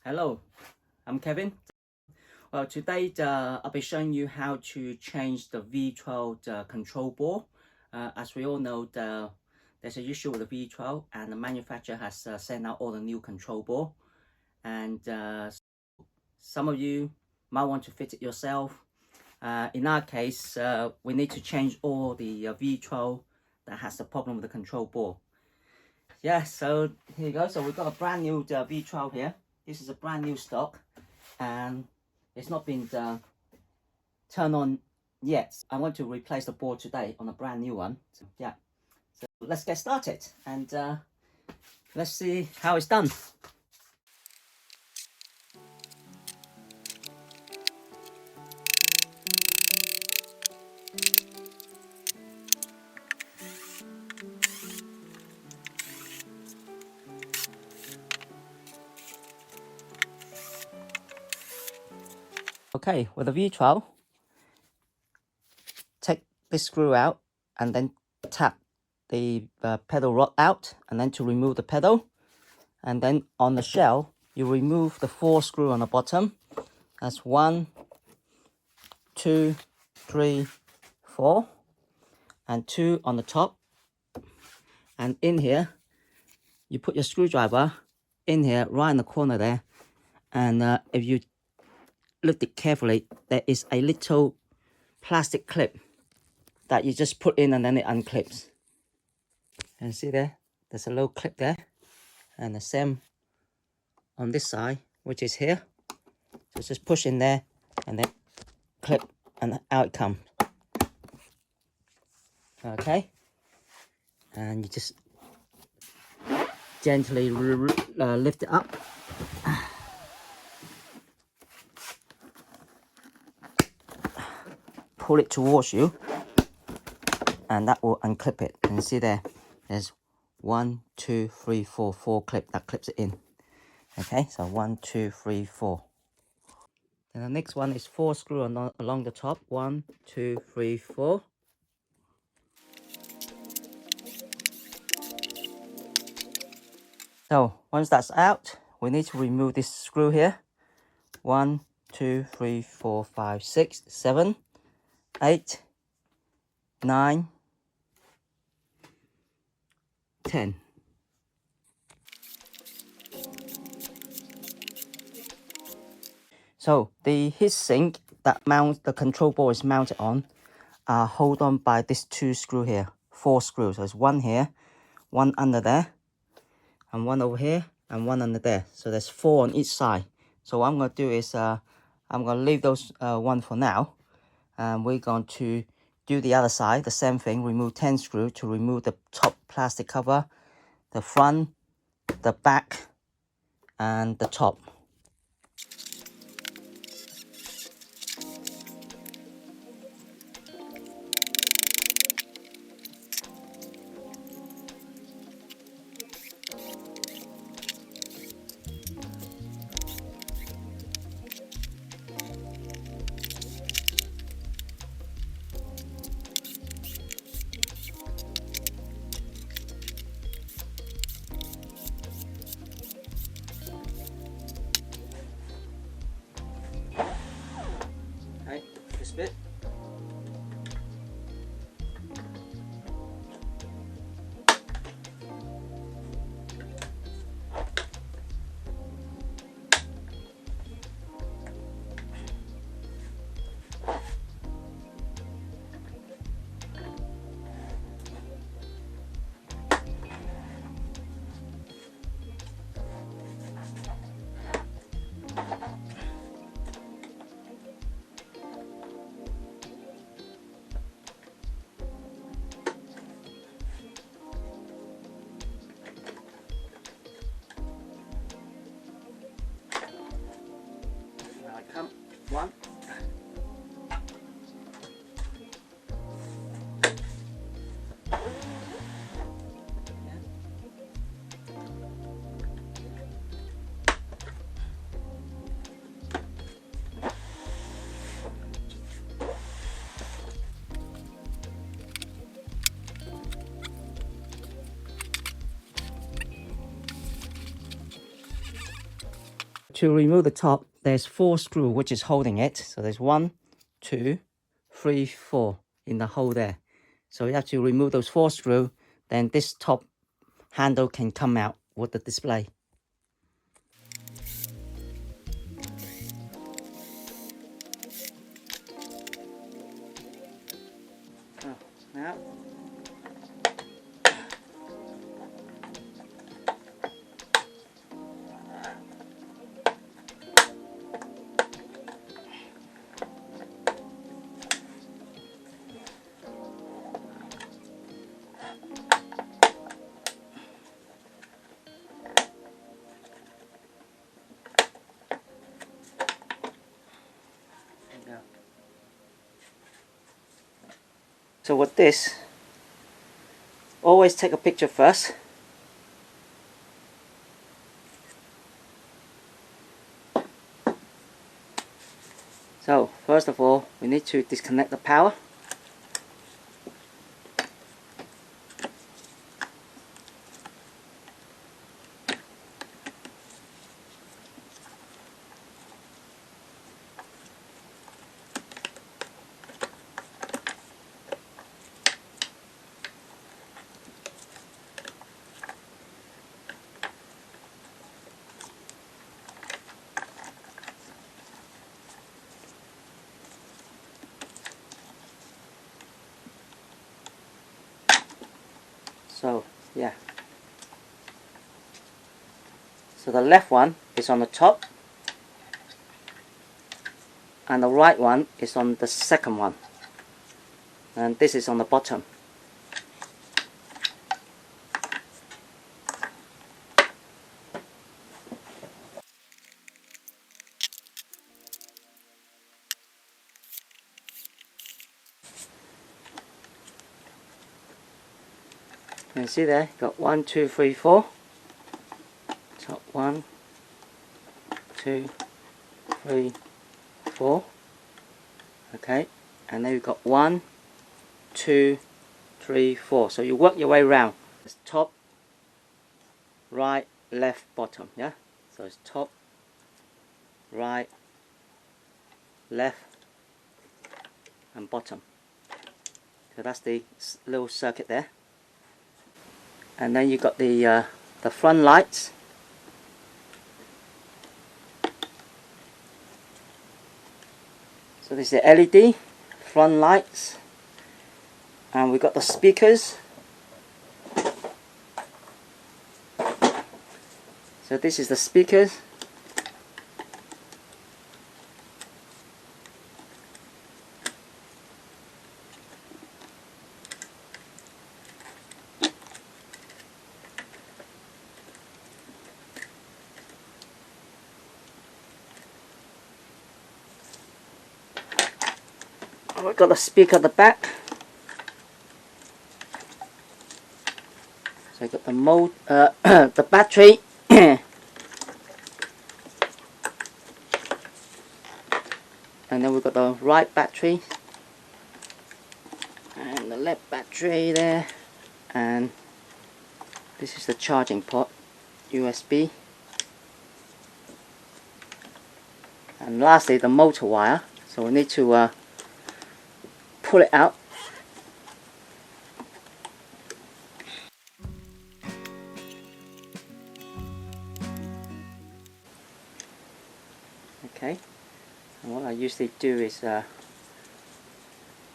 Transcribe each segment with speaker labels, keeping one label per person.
Speaker 1: Hello, I'm Kevin. Well, today I'll be showing you how to change the V12 control board. As we all know, there's an issue with the V12 and the manufacturer has sent out all the new control board. And some of you might want to fit it yourself. In our case, we need to change all the V12 that has the problem with the control board. Yeah, so here you go. So we've got a brand new V12 here. This is a brand new stock and it's not been turned on yet. I want to replace the board today on a brand new one. So, yeah, so let's get started and let's see how it's done. Okay, with the V12, take this screw out and then tap the pedal rod out, and then to remove the pedal, and then on the shell you remove the 4 screws on the bottom. That's 1, 2, 3, 4, and 2 on the top. And in here you put your screwdriver in here right in the corner there, and if you lift it carefully, there is a little plastic clip that you just put in and then it unclips. And see there's a little clip there, and the same on this side, which is here. So just push in there and then clip, and out it comes. Okay, and you just gently lift it up. Pull it towards you, and that will unclip it. And see there's 1, 2, 3, 4 clip that clips it in. Okay, so 1, 2, 3, 4. Then the next one is 4 screws along the top. 1, 2, 3, 4. So once that's out, we need to remove this screw here. 1, 2, 3, 4, 5, 6, 7, 8, 9, 10. So the heat sink that mounts the control board is mounted on are held on by these 2 screws here, 4 screws. So there's 1 here, 1 under there, and 1 over here, and 1 under there. So there's 4 on each side. So what I'm going to do is I'm going to leave those 1 for now, and we're going to do the other side, the same thing. Remove 10 screws to remove the top plastic cover, the front, the back, and the top. to remove the top, there's 4 screws which is holding it. So there's 1, 2, 3, 4 in the hole there. So you have to remove those 4 screws, then this top handle can come out with the display. Oh, now so with this, always take a picture first. So first of all, we need to disconnect the power. So yeah, so the left one is on the top and the right one is on the second one, and this is on the bottom. You can see there, got 1, 2, 3, 4. Top 1, 2, 3, 4. Okay, and then we've got 1, 2, 3, 4. So you work your way around. It's top, right, left, bottom. Yeah. So it's top, right, left, and bottom. So that's the little circuit there. And then you've got the front lights. So this is the LED front lights, and we've got the speakers. So this is the speakers. We've got the speaker at the back. So I've got the mode, the battery. And then we've got the right battery and the left battery there, and this is the charging port, USB. And lastly, the motor wire. So we need to pull it out. Okay, and what I usually do is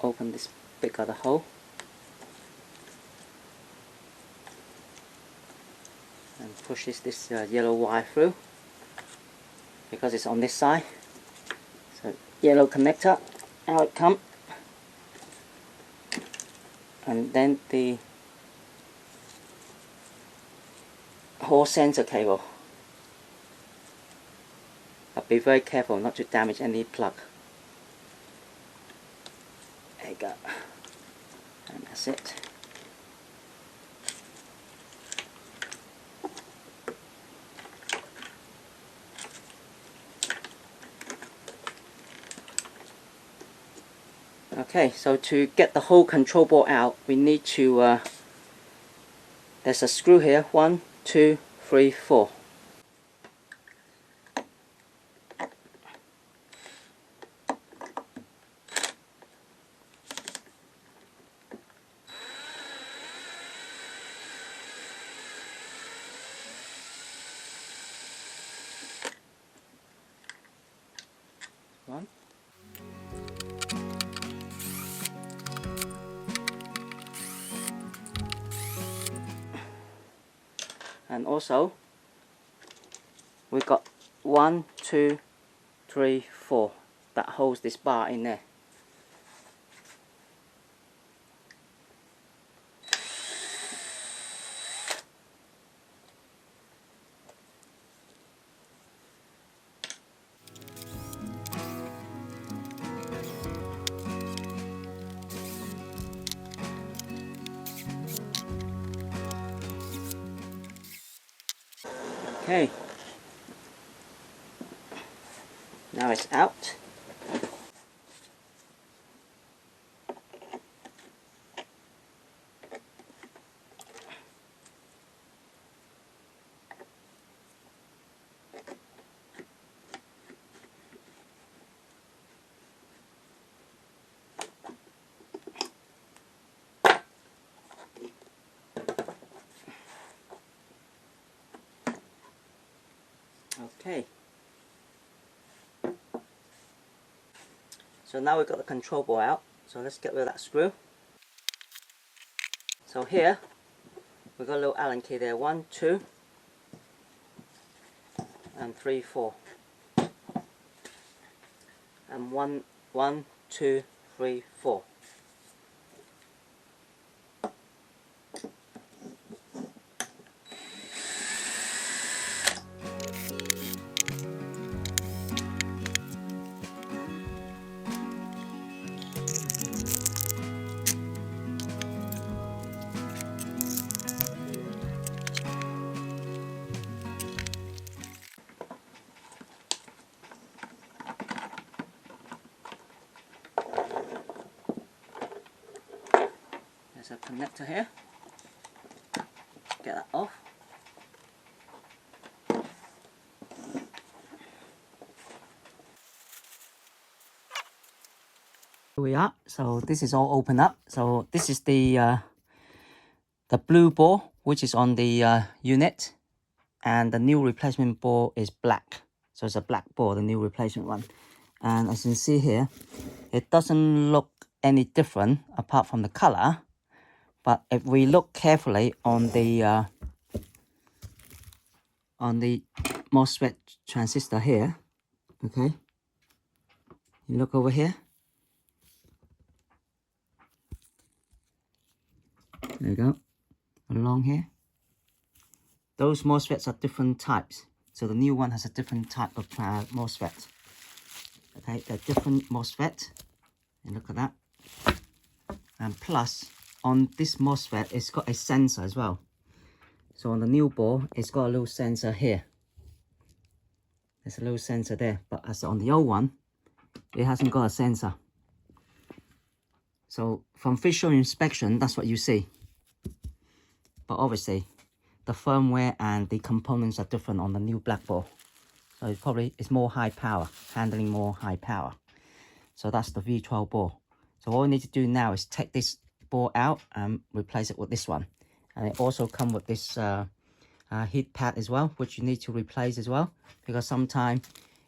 Speaker 1: open this big other hole and pushes this yellow wire through, because it's on this side. So yellow connector, out it comes. And then the hall sensor cable. But be very careful not to damage any plug. There you go. And that's it. Okay, so to get the whole control board out, we need to, there's a screw here, 1, 2, 3, 4. And also we got 1, 2, 3, 4 that holds this bar in there. Okay, now it's out. Okay, so now we've got the control board out, so let's get rid of that screw. So here we've got a little Allen key there, 1, 2 and 3, 4, and 1, 2, 3, 4. There's a connector here. Get that off. Here we are. So this is all open up. So this is the blue ball which is on the unit, and the new replacement ball is black. So it's a black ball, the new replacement one. And as you can see here, it doesn't look any different apart from the color. But if we look carefully on the MOSFET transistor here, okay, you look over here. There you go, along here. Those MOSFETs are different types. So the new one has a different type of MOSFET. Okay, they're different MOSFET. And look at that. And plus, on this MOSFET, it's got a sensor as well. So on the new board, it's got a little sensor here. There's a little sensor there. But as on the old one, it hasn't got a sensor. So from visual inspection, that's what you see. But obviously, the firmware and the components are different on the new black board. So it's more high power, handling more high power. So that's the V12 board. So all we need to do now is take this board out and replace it with this one. And it also comes with this heat pad as well, which you need to replace as well. Because sometimes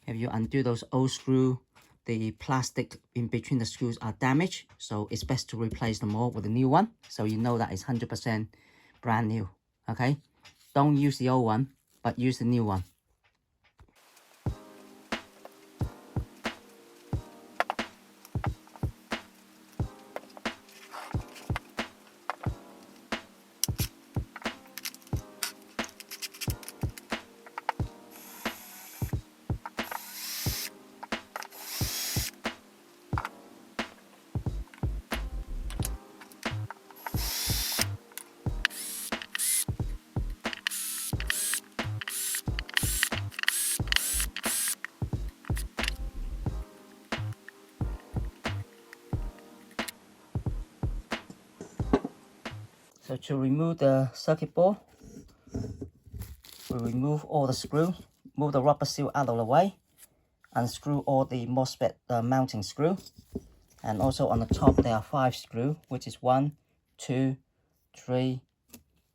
Speaker 1: if you undo those old screws, the plastic in between the screws are damaged. So it's best to replace them all with a new one. So you know that it's 100% brand new. Okay? Don't use the old one, but use the new one. So to remove the circuit board, we remove all the screws, move the rubber seal out of the way, unscrew all the MOSFET mounting screw. And also on the top there are 5 screws, which is 1, 2, 3,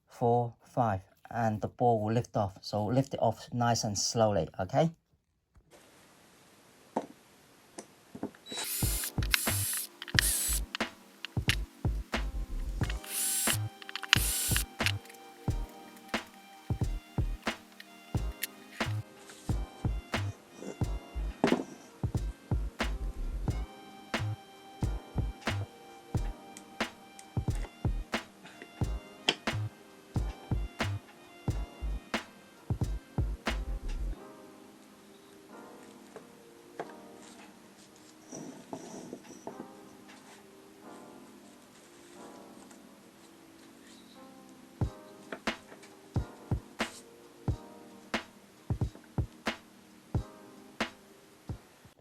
Speaker 1: 4, 5. And the board will lift off. So lift it off nice and slowly, okay?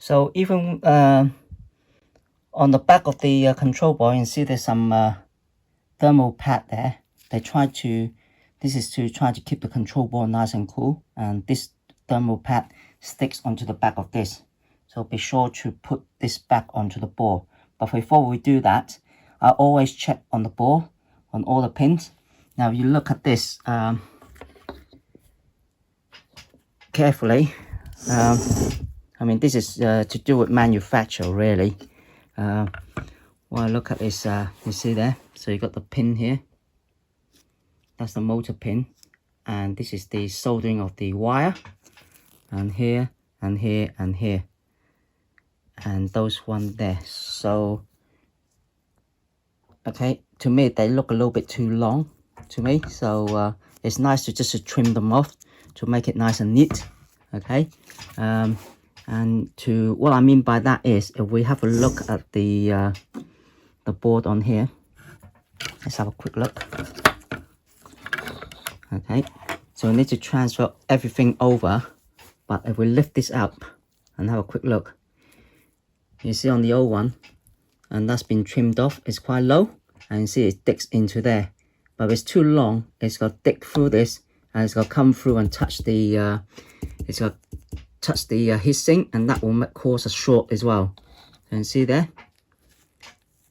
Speaker 1: So even on the back of the control board, you can see there's some thermal pad there. This is to try to keep the control board nice and cool, and this thermal pad sticks onto the back of this. So be sure to put this back onto the board. But before we do that, I always check on the board, on all the pins. Now you look at this carefully. I mean, this is to do with manufacture, really. What I look at is, you see there, so you got the pin here. That's the motor pin, and this is the soldering of the wire, and here, and here, and here, and those one there. So, okay, to me, they look a little bit too long to me, so it's nice to just trim them off to make it nice and neat, okay? And to what I mean by that is, if we have a look at the board on here, let's have a quick look. Okay, so we need to transfer everything over, but if we lift this up and have a quick look, you see on the old one, and that's been trimmed off, it's quite low, and you see it digs into there. But if it's too long, it's got to dig through this, and it's got to come through and touch the heatsink, and that will cause a short as well. You can see there,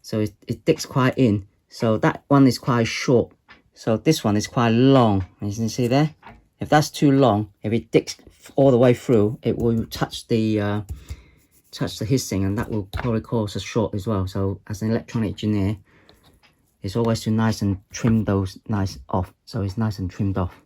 Speaker 1: so it digs quite in. So that one is quite short, so this one is quite long. As you can see there, if that's too long, if it digs all the way through, it will touch the heatsink, and that will probably cause a short as well. So as an electronic engineer, it's always too nice and trim those nice off, so it's nice and trimmed off.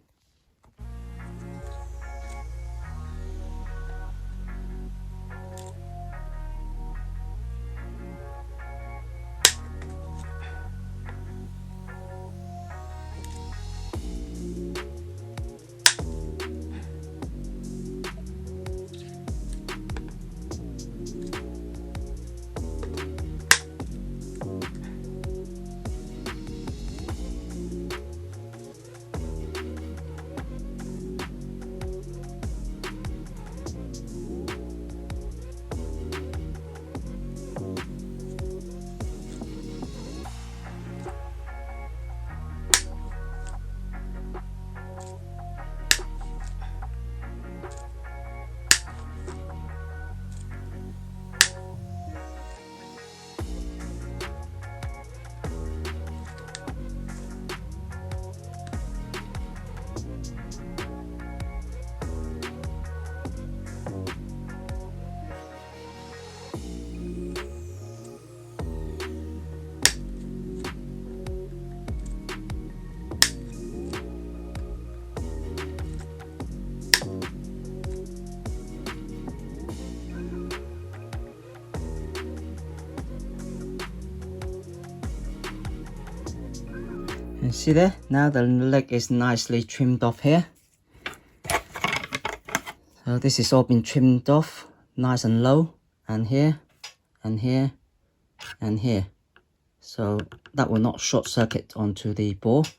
Speaker 1: And see there, now the leg is nicely trimmed off here. So this is all been trimmed off, nice and low, and here, and here, and here. So that will not short circuit onto the board.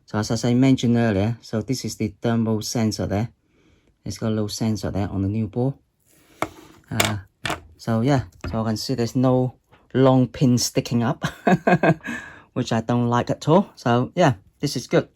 Speaker 1: So as I mentioned earlier, so this is the thermal sensor there. It's got a little sensor there on the new board. So yeah, so I can see there's no long pin sticking up, which I don't like at all. So yeah, this is good.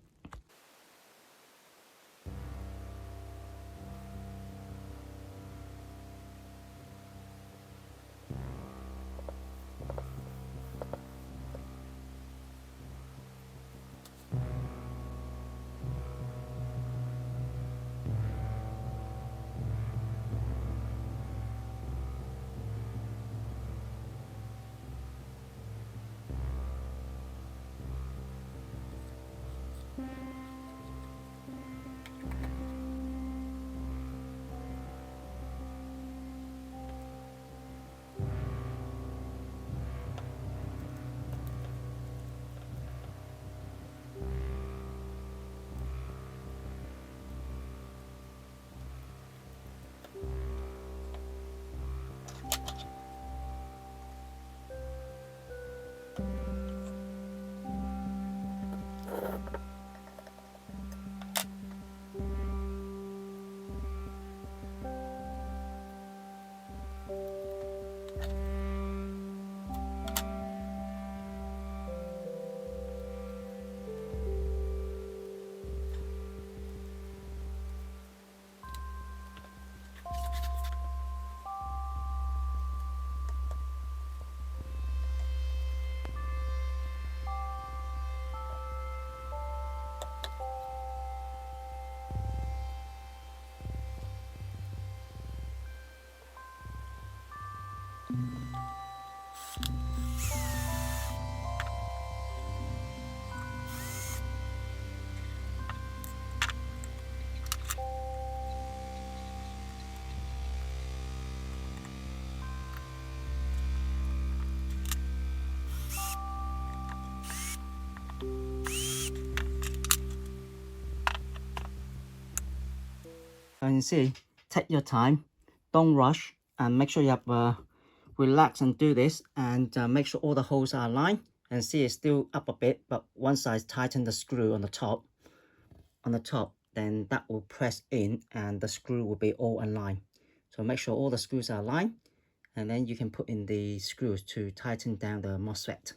Speaker 1: So you can see, take your time, don't rush, and make sure you have relax and do this, and make sure all the holes are aligned. And see it's still up a bit, but once I tighten the screw on the top, then that will press in and the screw will be all aligned. So make sure all the screws are aligned, and then you can put in the screws to tighten down the MOSFET.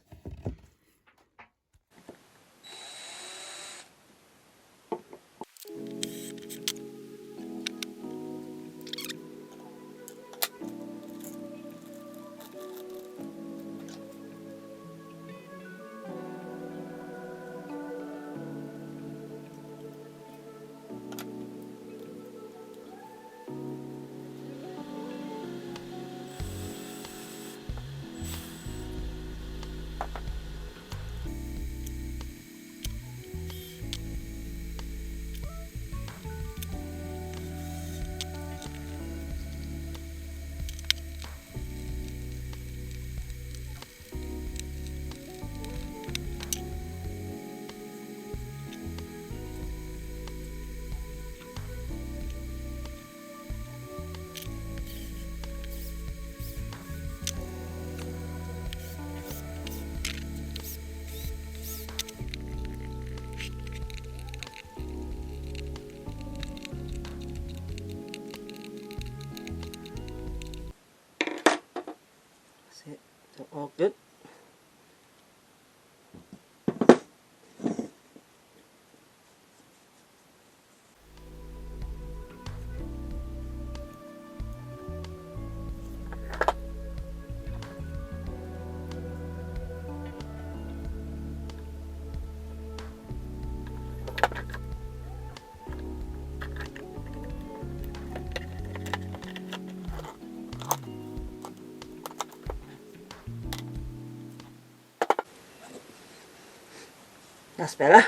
Speaker 1: That's it, so all good. That's better.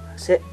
Speaker 1: That's it.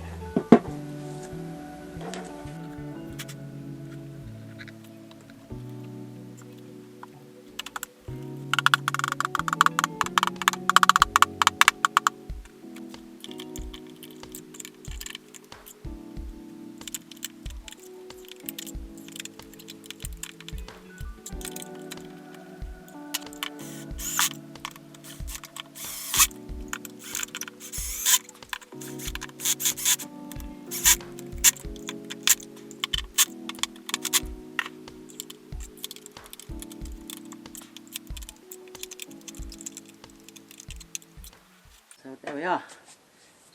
Speaker 1: So there we are.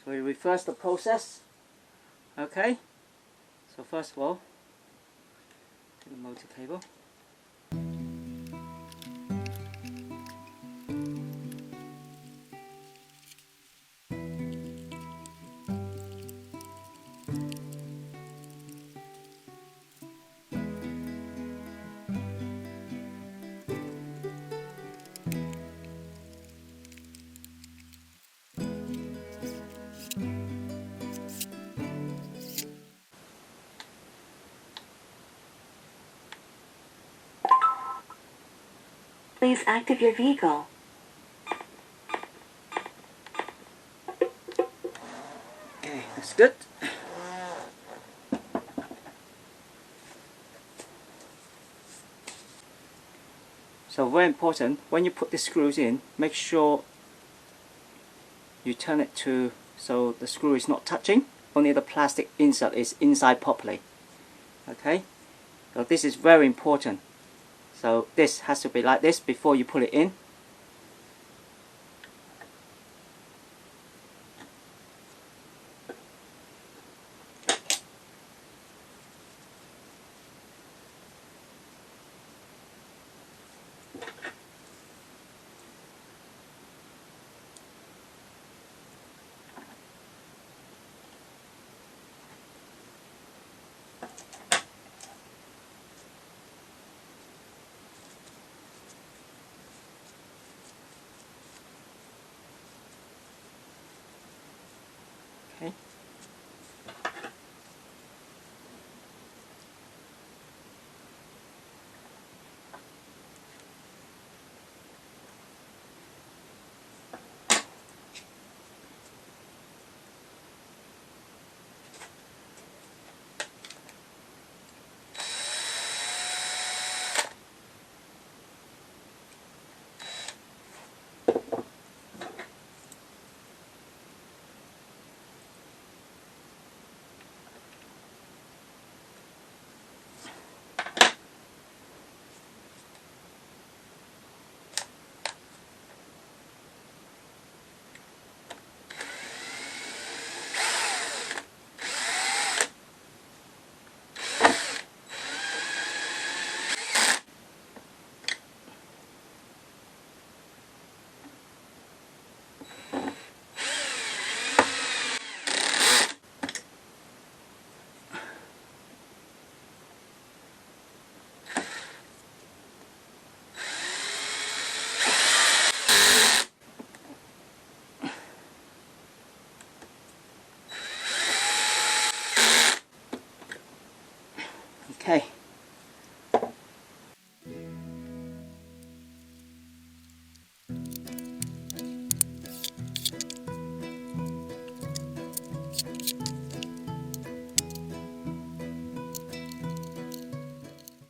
Speaker 1: So we reverse the process. Okay. So first of all, take the motor cable.
Speaker 2: Please activate your vehicle.
Speaker 1: Okay, that's good. So very important, when you put the screws in, make sure you turn it to so the screw is not touching, only the plastic insert is inside properly. Okay, so this is very important. So this has to be like this before you put it in. Okay. Okay.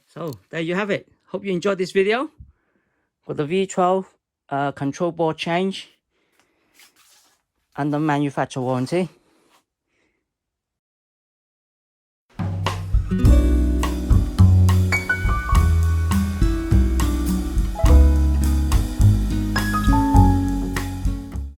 Speaker 1: So there you have it. Hope you enjoyed this video for the V12 control board change under manufacturer warranty.